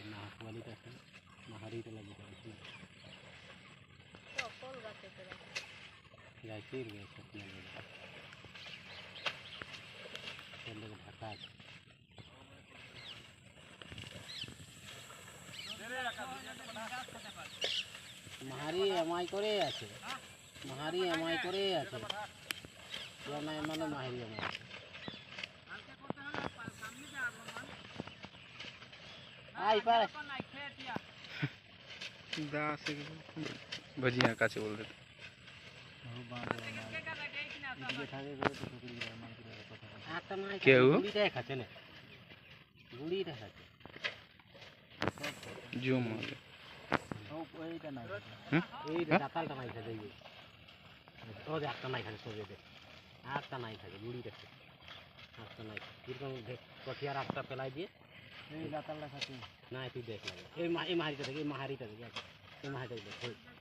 না কোয়ালিটি আছে মাহারিটা লাগবে আছে সকল গাছে করে গাছের গাছ আপনার লাগে ঢাকা আছে মাহারি এমআই করে আছে মাহারি এমআই করে আছে মানে মাহারি এমআই आई पर भजिया काचे बोल देते केहू जूम कठिया रास्ता फैलाई दिए ना तू देख लगे ये महारी देख ये महारी देख